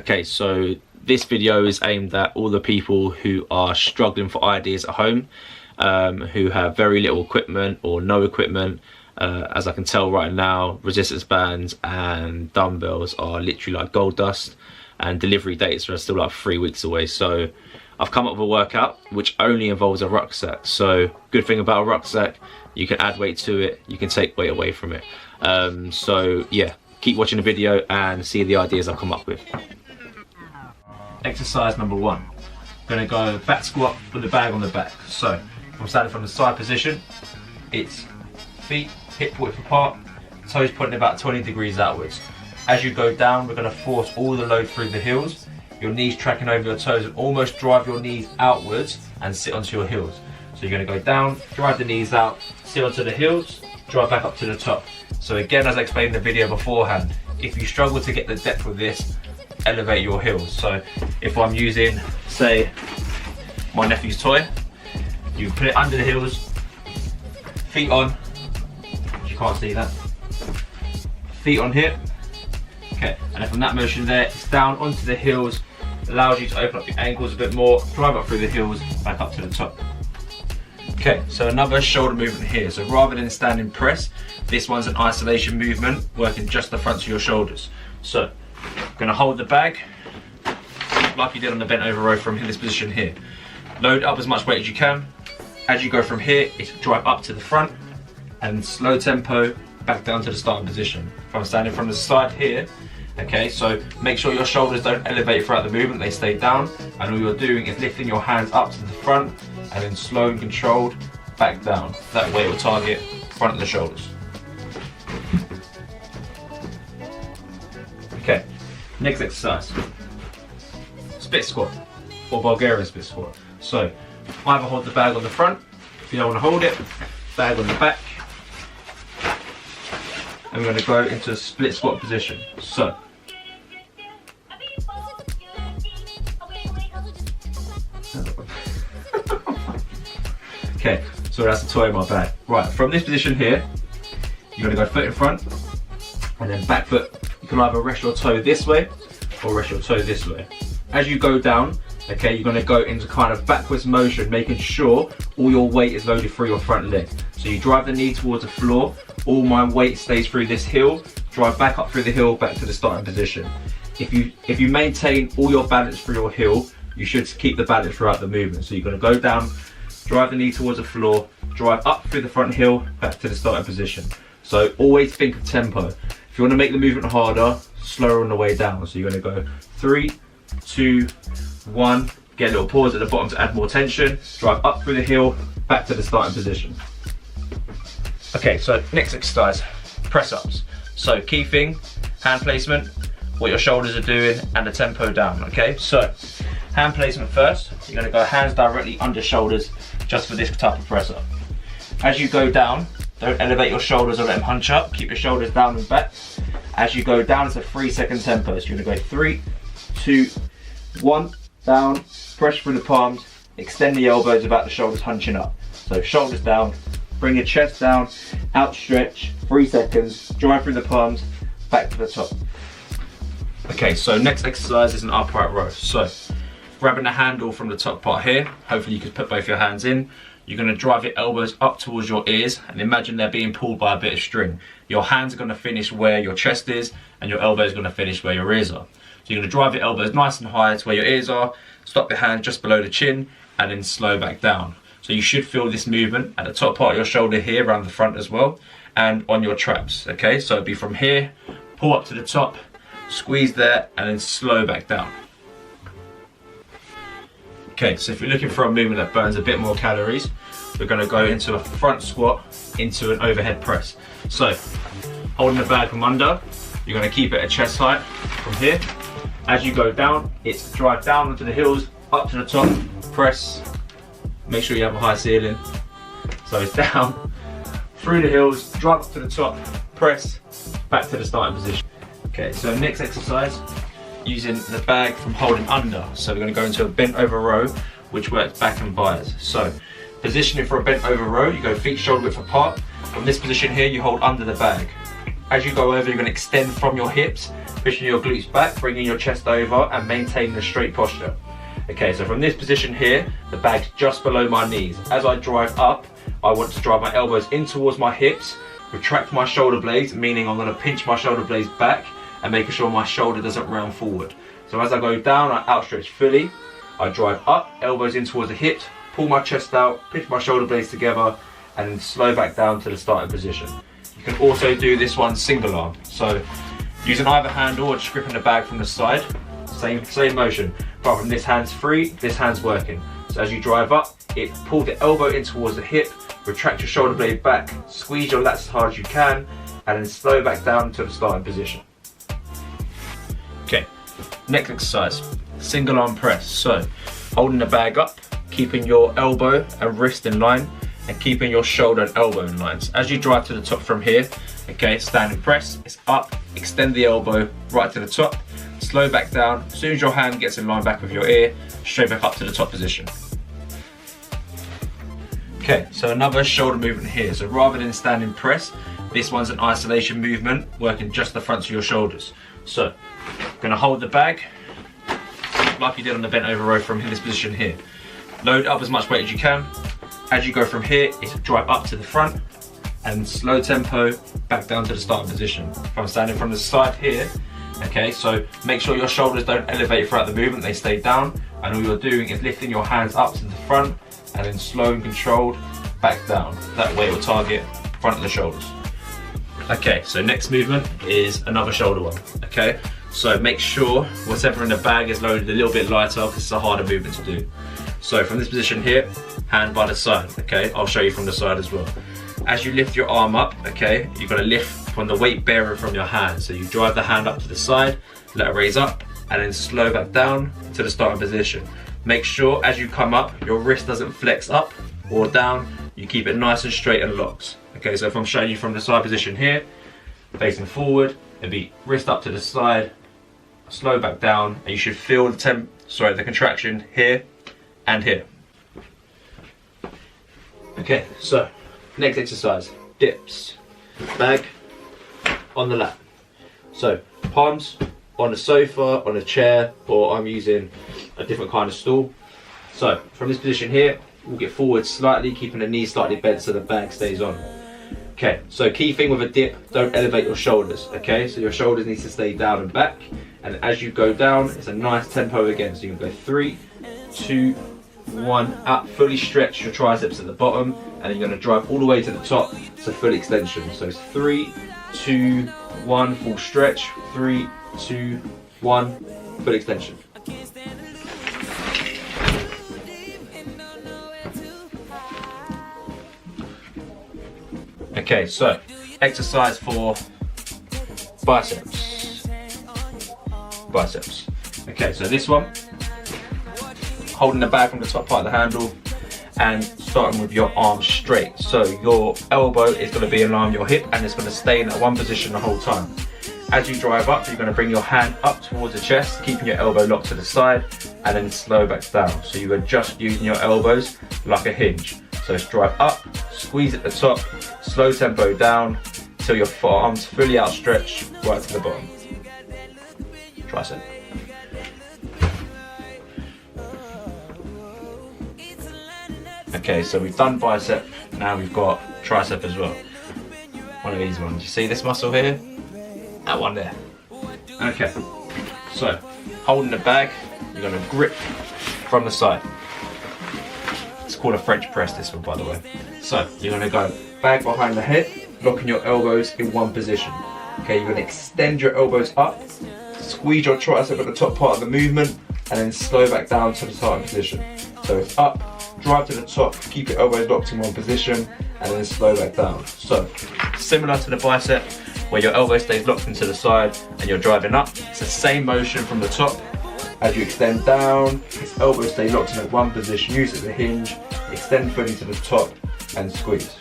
Okay, so this video is aimed at all the people who are struggling for ideas at home, who have very little equipment or no equipment. As I can tell right now, resistance bands and dumbbells are literally like gold dust, and delivery dates are still like 3 weeks away. So I've come up with a workout which only involves a rucksack. So good thing about a rucksack, you can add weight to it, you can take weight away from it. So yeah, keep watching the video and see the ideas I've come up with. Exercise number 1. I'm going to go back squat with the bag on the back. So I'm standing from the side position. It's feet hip width apart, toes pointing about 20 degrees outwards. As you go down, we're going to force all the load through the heels, your knees tracking over your toes, and almost drive your knees outwards and sit onto your heels. So you're going to go down, drive the knees out, sit onto the heels, drive back up to the top. So again, as I explained in the video beforehand, if you struggle to get the depth with this, elevate your heels. So if I'm using, say, my nephew's toy, you put it under the heels, feet on, you can't see that, feet on here, okay, and then from that motion there, it's down onto the heels, allows you to open up your ankles a bit more, drive up through the heels, back up to the top. Okay, so another shoulder movement here. So rather than standing press, this one's an isolation movement, working just the fronts of your shoulders. So I'm gonna hold the bag like you did on the bent over row from this position here. Load up as much weight as you can. As you go from here, it's drive up to the front and slow tempo back down to the starting position. If I'm standing from the side here, okay, so make sure your shoulders don't elevate throughout the movement, they stay down, and all you're doing is lifting your hands up to the front and then slow and controlled back down. That way it will target front of the shoulders. Okay, next exercise, split squat or Bulgarian split squat. So either hold the bag on the front, if you don't want to hold it, bag on the back, and we're going to go into a split squat position. So okay, so that's the toy in my bag. Right, from this position here, you're going to go foot in front and then back foot. You can either rest your toe this way or rest your toe this way. As you go down, okay, you're going to go into kind of backwards motion, making sure all your weight is loaded through your front leg. So you drive the knee towards the floor, all my weight stays through this heel, drive back up through the heel, back to the starting position. If you maintain all your balance through your heel, you should keep the balance throughout the movement. So you're going to go down, drive the knee towards the floor, drive up through the front heel, back to the starting position. So always think of tempo. If you want to make the movement harder, slower on the way down. So you're going to go 3, 2, 1, get a little pause at the bottom to add more tension, drive up through the heel, back to the starting position. Okay, so next exercise, press ups. So key thing, hand placement, what your shoulders are doing, and the tempo down, okay? So hand placement first, you're gonna go hands directly under shoulders just for this type of press up. As you go down, don't elevate your shoulders or let them hunch up, keep your shoulders down and back. As you go down, it's a 3-second tempo. So you're gonna go 3, 2, 1, down, press through the palms, extend the elbows about the shoulders hunching up. So shoulders down, bring your chest down, outstretch, 3 seconds, drive through the palms, back to the top. Okay, so next exercise is an upright row. So grabbing the handle from the top part here, hopefully you can put both your hands in. You're going to drive your elbows up towards your ears and imagine they're being pulled by a bit of string. Your hands are going to finish where your chest is and your elbows are going to finish where your ears are. So you're going to drive your elbows nice and high to where your ears are, stop your hand just below the chin and then slow back down. So you should feel this movement at the top part of your shoulder here, around the front as well, and on your traps, okay? So it'd be from here, pull up to the top, squeeze there, and then slow back down. Okay, so if you're looking for a movement that burns a bit more calories, we're gonna go into a front squat, into an overhead press. So, holding the bag from under, you're gonna keep it at chest height from here. As you go down, it's drive down onto the heels, up to the top, press. Make sure you have a high ceiling. So it's down, through the heels, drive up to the top, press, back to the starting position. Okay, so next exercise, using the bag from holding under. So we're gonna go into a bent over row, which works back and bias. So positioning for a bent over row, you go feet shoulder width apart. From this position here, you hold under the bag. As you go over, you're going to extend from your hips, pushing your glutes back, bringing your chest over and maintaining a straight posture. Okay, so from this position here, the bag's just below my knees. As I drive up, I want to drive my elbows in towards my hips, retract my shoulder blades, meaning I'm going to pinch my shoulder blades back and making sure my shoulder doesn't round forward. So as I go down, I outstretch fully, I drive up, elbows in towards the hips, pull my chest out, pinch my shoulder blades together, and then slow back down to the starting position. You can also do this one single arm. So using either hand or just gripping the bag from the side, same motion. Apart from this hand's free, this hand's working. So as you drive up, pull the elbow in towards the hip, retract your shoulder blade back, squeeze your lats as hard as you can, and then slow back down to the starting position. Okay, next exercise, single arm press. So holding the bag up, keeping your elbow and wrist in line, and keeping your shoulder and elbow in line. So as you drive to the top from here, okay, standing press, it's up, extend the elbow right to the top, slow back down. As soon as your hand gets in line back with your ear, straight back up to the top position. Okay, so another shoulder movement here. So rather than standing press, this one's an isolation movement, working just the fronts of your shoulders. So, gonna hold the bag, like you did on the bent over row from this position here. Load up as much weight as you can. As you go from here, it's drive up to the front and slow tempo back down to the starting position. If I'm standing from the side here, okay, so make sure your shoulders don't elevate throughout the movement, they stay down, and all you're doing is lifting your hands up to the front and then slow and controlled back down. That way it will target front of the shoulders. Okay, so next movement is another shoulder one, okay? So make sure whatever in the bag is loaded a little bit lighter because it's a harder movement to do. So from this position here, hand by the side, okay? I'll show you from the side as well. As you lift your arm up, okay, you're gonna lift from the weight bearer from your hand. So you drive the hand up to the side, let it raise up, and then slow back down to the starting position. Make sure as you come up, your wrist doesn't flex up or down, you keep it nice and straight and locked. Okay, so if I'm showing you from the side position here, facing forward, it'll be wrist up to the side, slow back down, and you should feel the contraction here and here. Okay, so next exercise, dips. Bag on the lap. So palms on the sofa, on a chair, or I'm using a different kind of stool. So from this position here, we'll get forward slightly, keeping the knees slightly bent so the bag stays on. Okay, so key thing with a dip, don't elevate your shoulders, okay? So your shoulders need to stay down and back. And as you go down, it's a nice tempo again. So you can go 3, 2, 1, up, fully stretch your triceps at the bottom, and then you're gonna drive all the way to the top, so full extension. So it's 3, 2, 1, full stretch, 3, 2, 1, full extension. Okay, so exercise for biceps. Okay, so this one, holding the bag from the top part of the handle and starting with your arms straight. So your elbow is going to be in line with your hip and it's going to stay in that one position the whole time. As you drive up, you're going to bring your hand up towards the chest, keeping your elbow locked to the side, and then slow back down. So you are just using your elbows like a hinge. So it's drive up, squeeze at the top, slow tempo down till your arms fully outstretched right to the bottom. Tricep. Okay, so we've done bicep, now we've got tricep as well. One of these ones. You see this muscle here? That one there. Okay, so holding the bag, you're going to grip from the side. It's called a French press, this one, by the way. So you're going to go bag behind the head, locking your elbows in one position. Okay, you're going to extend your elbows up, squeeze your tricep at the top part of the movement, and then slow back down to the starting position. So it's up, drive to the top, keep your elbows locked in one position, and then slow back down. So similar to the bicep, where your elbow stays locked into the side and you're driving up. It's the same motion from the top. As you extend down, his elbow stay locked in one position, use it as a hinge, extend fully to the top and squeeze.